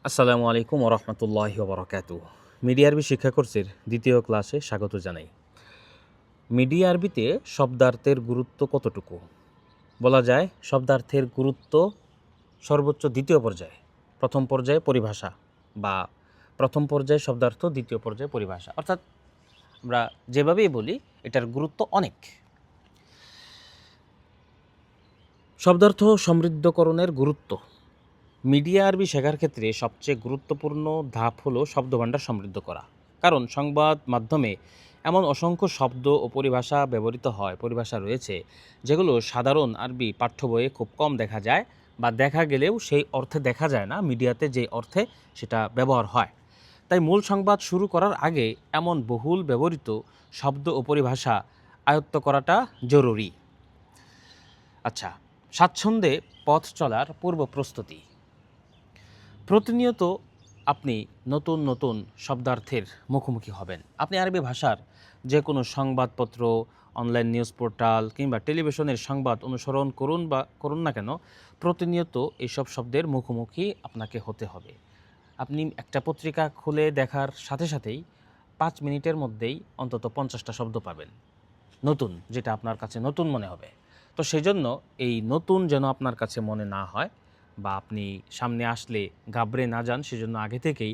আসসালামু আলাইকুম ওরহমতুল্লাহি ওবরাকাতুহ। মিডিয়া আরবি শিক্ষা কোর্সের দ্বিতীয় ক্লাসে স্বাগত জানাই। মিডিয়া আরবিতে শব্দার্থের গুরুত্ব কতটুকু? বলা যায় শব্দার্থের গুরুত্ব সর্বোচ্চ দ্বিতীয় পর্যায়ে। প্রথম পর্যায়ে পরিভাষা বা প্রথম পর্যায়ে শব্দার্থ, দ্বিতীয় পর্যায়ে পরিভাষা। অর্থাৎ আমরা যেভাবেই বলি এটার গুরুত্ব অনেক। শব্দার্থ সমৃদ্ধকরণের গুরুত্ব। মিডিয়া আরবি শেখার ক্ষেত্রে সবচেয়ে গুরুত্বপূর্ণ ধাপ হলো শব্দভাণ্ডার সমৃদ্ধ করা। কারণ সংবাদ মাধ্যমে এমন অসংখ্য শব্দ ও পরিভাষা রয়েছে যেগুলো সাধারণ আরবি পাঠ্য বইয়ে খুব কম দেখা যায়, বা দেখা গেলেও সেই অর্থে দেখা যায় না মিডিয়াতে যে অর্থে সেটা ব্যবহার হয়। তাই মূল সংবাদ শুরু করার আগে এমন বহুল ব্যবহৃত শব্দ ও পরিভাষা আয়ত্ত করাটা জরুরি। আচ্ছা, স্বাচ্ছন্দ্যে পথ চলার পূর্ব প্রস্তুতি। প্রতিনিয়ত আপনি নতুন নতুন শব্দার্থের মুখোমুখি হবেন। আপনি আরবি ভাষার যে কোনো সংবাদপত্র, অনলাইন নিউজ পোর্টাল কিংবা টেলিভিশনের সংবাদ অনুসরণ করুন না কেন, প্রতিনিয়ত এইসব শব্দের মুখোমুখি আপনাকে হতে হবে। আপনি একটা পত্রিকা খুলে দেখার সাথে সাথেই 5 মিনিটের মধ্যেই অন্তত 50টা শব্দ পাবেন নতুন, যেটা আপনার কাছে নতুন মনে হবে। তো সেজন্য এই নতুন যেন আপনার কাছে মনে না হয় বা আপনি সামনে আসলে ঘাবড়ে না যান, সেজন্য আগে থেকেই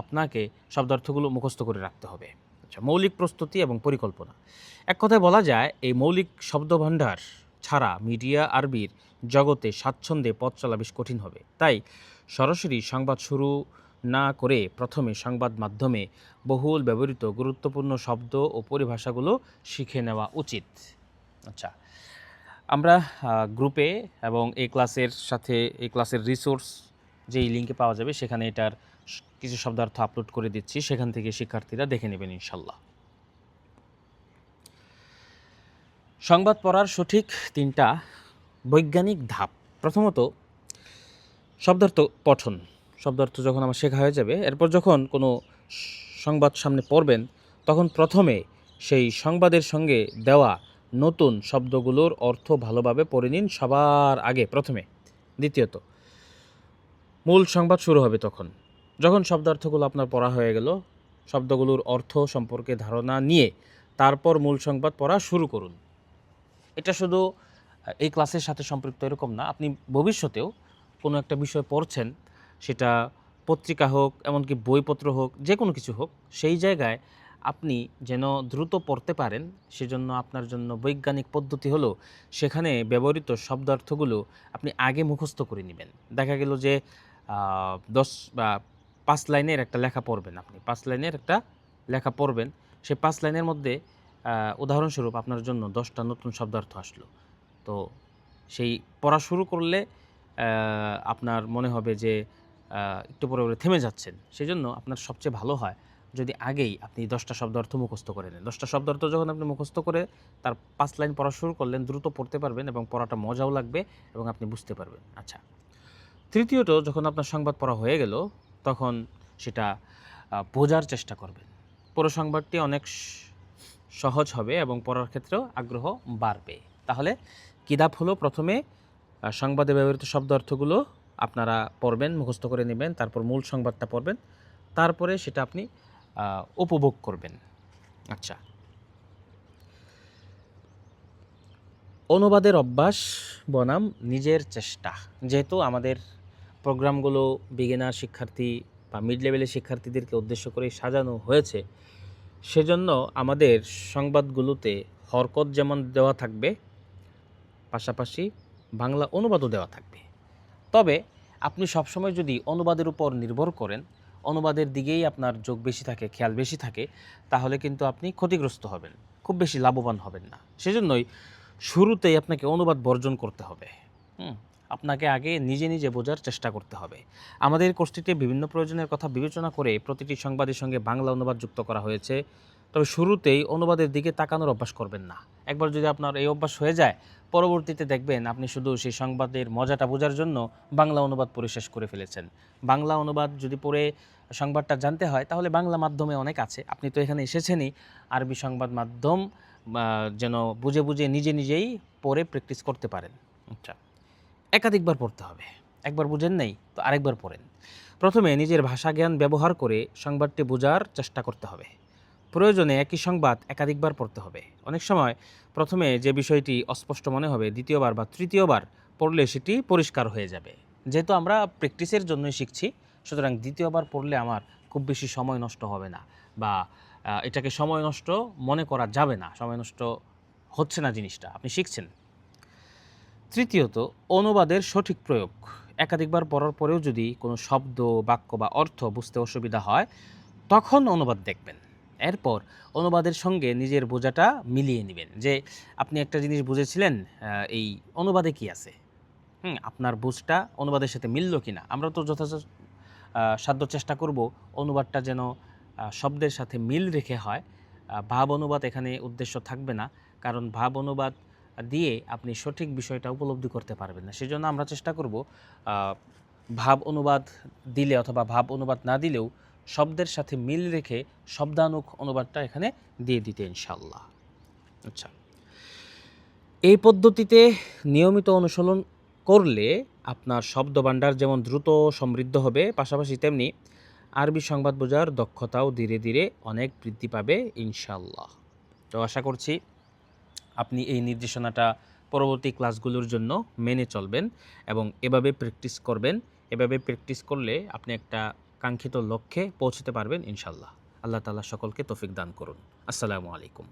আপনাকে শব্দার্থগুলো মুখস্থ করে রাখতে হবে। আচ্ছা, মৌলিক প্রস্তুতি এবং পরিকল্পনা। এক কথায় বলা যায় এই মৌলিক শব্দভাণ্ডার ছাড়া মিডিয়া আরবির জগতে স্বাচ্ছন্দ্যে পথ চলা বেশ কঠিন হবে। তাই সরাসরি সংবাদ শুরু না করে প্রথমে সংবাদ মাধ্যমে বহুল ব্যবহৃত গুরুত্বপূর্ণ শব্দ ও পরিভাষাগুলো শিখে নেওয়া উচিত। আচ্ছা, আমরা গ্রুপে এবং এই ক্লাসের রিসোর্স যেই লিঙ্কে পাওয়া যাবে সেখানে এটার কিছু শব্দার্থ আপলোড করে দিচ্ছি, সেখান থেকে শিক্ষার্থীরা দেখে নেবেন ইনশাল্লাহ। সংবাদ পড়ার সঠিক 3টা বৈজ্ঞানিক ধাপ। প্রথমত শব্দার্থ পঠন। শব্দার্থ যখন আমার শেখা হয়ে যাবে, এরপর যখন কোনো সংবাদ সামনে পড়বেন তখন প্রথমে সেই সংবাদের সঙ্গে দেওয়া নতুন শব্দগুলোর অর্থ ভালোভাবে পড়ে নিন সবার আগে প্রথমে। দ্বিতীয়ত মূল সংবাদ শুরু হবে তখন। যখন শব্দার্থগুলো আপনার পড়া হয়ে গেল, শব্দগুলোর অর্থ সম্পর্কে ধারণা নিয়ে তারপর মূল সংবাদ পড়া শুরু করুন। এটা শুধু এই ক্লাসের সাথে সম্পৃক্ত এরকম না, আপনি ভবিষ্যতেও কোনো একটা বিষয় পড়ছেন, সেটা পত্রিকা হোক, এমনকি বইপত্র হোক, যে কোনো কিছু হোক, সেই জায়গায় আপনি যেন দ্রুত পড়তে পারেন সেজন্য আপনার জন্য বৈজ্ঞানিক পদ্ধতি হলো সেখানে ব্যবহৃত শব্দার্থগুলো আপনি আগে মুখস্থ করে নেবেন। দেখা গেল যে 10 বা 5 লাইনের একটা লেখা পড়বেন, আপনি 5 লাইনের একটা লেখা পড়বেন, সেই 5 লাইনের মধ্যে উদাহরণস্বরূপ আপনার জন্য 10টা নতুন শব্দার্থ আসলো। তো সেই পড়া শুরু করলে আপনার মনে হবে যে একটু পরে থেমে যাচ্ছেন। সেজন্য আপনার সবচেয়ে ভালো হয় যদি আগেই আপনি 10টা শব্দার্থ মুখস্থ করে নেন। 10টা শব্দার্থ যখন আপনি মুখস্থ করে তার 5 লাইন পড়া শুরু করলেন, দ্রুত পড়তে পারবেন এবং পড়াটা মজাও লাগবে এবং আপনি বুঝতে পারবেন। আচ্ছা, তৃতীয়ত যখন আপনার সংবাদ পড়া হয়ে গেল তখন সেটা বোঝার চেষ্টা করবেন। পুরো সংবাদটি অনেক সহজ হবে এবং পড়ার ক্ষেত্রেও আগ্রহ বাড়বে। তাহলে কী ধাপ হলো? প্রথমে সংবাদে ব্যবহৃত শব্দ অর্থগুলো আপনারা পড়বেন, মুখস্থ করে নেবেন, তারপর মূল সংবাদটা পড়বেন, তারপরে সেটা আপনি উপভোগ করবেন। আচ্ছা, অনুবাদের অভ্যাস বনাম নিজের চেষ্টা। যেহেতু আমাদের প্রোগ্রামগুলো বিগিনার শিক্ষার্থী বা মিড লেভেলের শিক্ষার্থীদেরকে উদ্দেশ্য করে সাজানো হয়েছে, সেজন্য আমাদের সংবাদগুলোতে হরকত যেমন দেওয়া থাকবে, পাশাপাশি বাংলা অনুবাদও দেওয়া থাকবে। তবে আপনি সবসময় যদি অনুবাদের উপর নির্ভর করেন, অনুবাদের দিকেই আপনার যোগ বেশি থাকে, খেয়াল বেশি থাকে, তাহলে কিন্তু আপনি ক্ষতিগ্রস্ত হবেন, খুব বেশি লাভবান হবেন না। সেজন্যই শুরুতেই আপনাকে অনুবাদ বর্জন করতে হবে। আপনাকে আগে নিজে নিজে বোঝার চেষ্টা করতে হবে। আমাদের কোর্সটিতে বিভিন্ন প্রয়োজনের কথা বিবেচনা করে প্রতিটি সংবাদের সঙ্গে বাংলা অনুবাদ যুক্ত করা হয়েছে। তবে শুরুতেই অনুবাদের দিকে তাকানোর অভ্যাস করবেন না। একবার যদি আপনার এই অভ্যাস হয়ে যায়, পরবর্তীতে দেখবেন আপনি শুধু সেই সংবাদের মজাটা বোঝার জন্য বাংলা অনুবাদ পড়ে শেষ করে ফেলেছেন। বাংলা অনুবাদ যদি পড়ে সংবাদটা জানতে হয় তাহলে বাংলা মাধ্যমে অনেক আছে। আপনি তো এখানে এসেছেনই আরবি সংবাদ মাধ্যম যেন বুঝে বুঝে নিজে নিজেই পড়ে প্র্যাকটিস করতে পারেন। আচ্ছা, একাধিকবার পড়তে হবে। একবার বুঝেন নাই তো আরেকবার পড়েন। প্রথমে নিজের ভাষা জ্ঞান ব্যবহার করে সংবাদটি বোঝার চেষ্টা করতে হবে। প্রয়োজনে একই সংবাদ একাধিকবার পড়তে হবে। অনেক সময় প্রথমে যে বিষয়টি অস্পষ্ট মনে হবে, দ্বিতীয়বার বা তৃতীয়বার পড়লে সেটি পরিষ্কার হয়ে যাবে। যেহেতু আমরা প্র্যাকটিসের জন্যই শিখছি, সুতরাং দ্বিতীয়বার পড়লে আমার খুব বেশি সময় নষ্ট হবে না, বা এটাকে সময় নষ্ট মনে করা যাবে না। সময় নষ্ট হচ্ছে না, জিনিসটা আপনি শিখছেন। তৃতীয়ত, অনুবাদের সঠিক প্রয়োগ। একাধিকবার পড়ার পরেও যদি কোনো শব্দ, বাক্য বা অর্থ বুঝতে অসুবিধা হয়, তখন অনুবাদ দেখবেন। এরপর অনুবাদের সঙ্গে নিজের বোঝাটা মিলিয়ে নেবেন, যে আপনি একটা জিনিস বুঝেছিলেন, এই অনুবাদে কি আছে, আপনার বুঝটা অনুবাদের সাথে মিলল কিনা। আমরা তো যথাযথ সাধ্য চেষ্টা করব অনুবাদটা যেন শব্দের সাথে মিল রেখে হয়। ভাব অনুবাদ এখানে উদ্দেশ্য থাকবে না, কারণ ভাব অনুবাদ দিয়ে আপনি সঠিক বিষয়টা উপলব্ধি করতে পারবেন না। সেজন্য আমরা চেষ্টা করব ভাব অনুবাদ দিলে অথবা ভাব অনুবাদ না দিলেও শব্দের সাথে মিল রেখে শব্দানুক অনুবাদটা এখানে দিয়ে দিতে ইনশাআল্লাহ। আচ্ছা, এই পদ্ধতিতে নিয়মিত অনুসরণ করলে আপনার শব্দভাণ্ডার যেমন দ্রুত সমৃদ্ধ হবে, পাশাপাশি তেমনি আরবি সংবাদ বোঝার দক্ষতাও ধীরে ধীরে অনেক বৃদ্ধি পাবে ইনশাআল্লাহ। তো আশা করছি আপনি এই নির্দেশনাটা পরবর্তী ক্লাসগুলোর জন্য মেনে চলবেন এবং এভাবে প্র্যাকটিস করবেন। এভাবে প্র্যাকটিস করলে আপনি একটা কাঙ্ক্ষিত লক্ষ্যে পৌঁছতে পারবেন ইনশাআল্লাহ। আল্লাহ তাআলা সকলকে তৌফিক দান করুন। আসসালামু আলাইকুম।